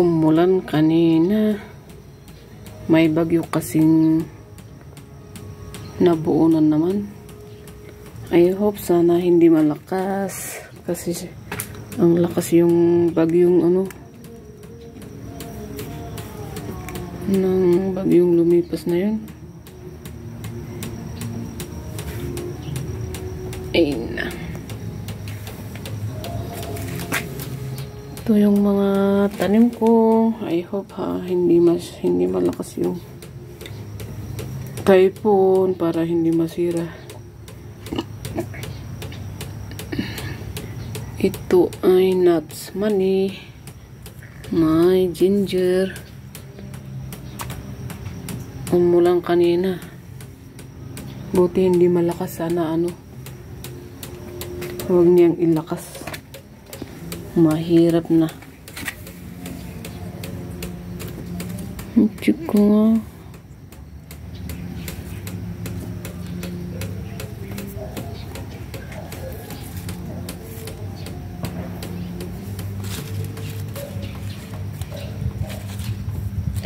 Umulan kanina. May bagyo kasing nabuo na naman. I hope sana hindi malakas. Kasi ang lakas yung bagyong ng bagyong lumipas na yun. Ayun na. Ito yung mga tanim ko. I hope hindi malakas yung typhoon para hindi masira. Ito ay nuts money. May ginger. Umulan kanina. Buti hindi malakas. Sana huwag niyang ilakas. Mahirap na. Check ko nga.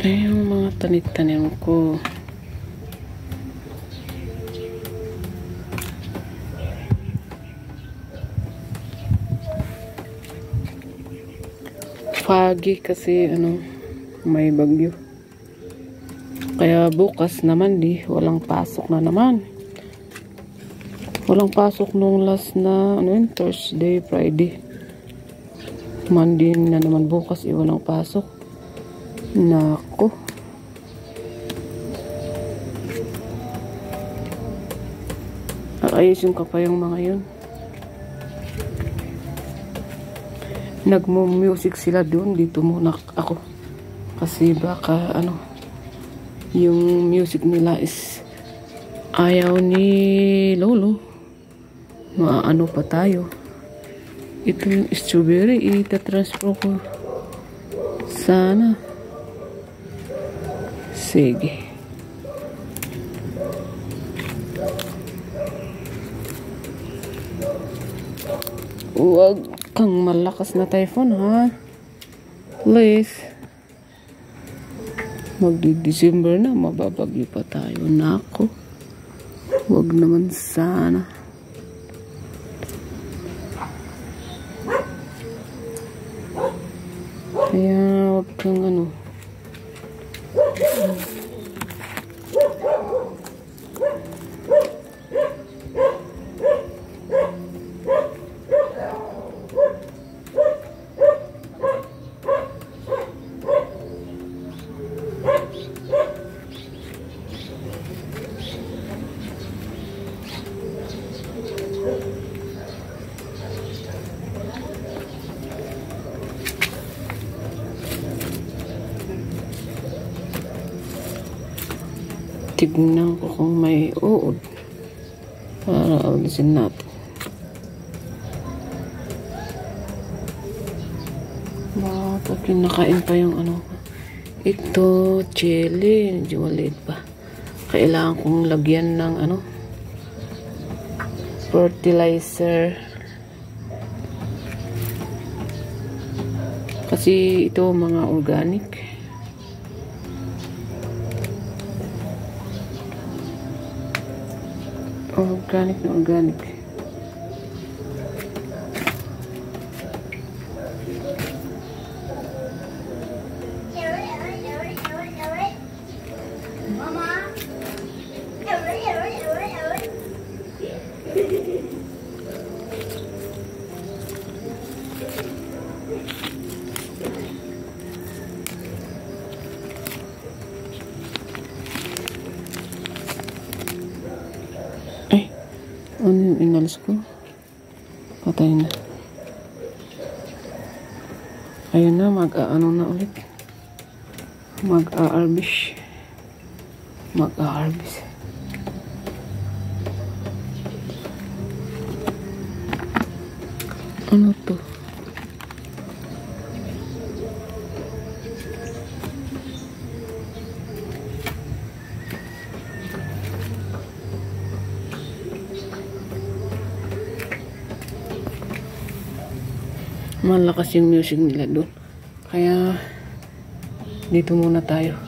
Ay, yung mga tanim ko. Foggy kasi may bagyo. Kaya bukas naman walang pasok na naman. Walang pasok nung last na Thursday, Friday. Monday na naman bukas walang pasok. Nako. Ayusin ka pa yung mga yun. Nagmo-music sila doon. Dito muna ako. Kasi baka yung music nila is ayaw ni Lolo. Maano pa tayo. Ito yung strawberry. Itatransfer ko. Sana. Sige. Huwag kang malakas na typhoon, ha? Please. Magdi-December na, mababagyo pa tayo. Nako. Huwag naman sana. Kaya huwag kang tignan ko kung may uod para alisin natin. Baka kinakain pa yung ito, chili, medyo maliit pa. Kailangan kong lagyan ng fertilizer. Kasi ito mga organic. Organic na organic. Ano yung inalis ko? Patay na. Ayun na, na ulit. Mag-a-harvest. Ano to? malakas yung music nila doon. Kaya Dito muna tayo.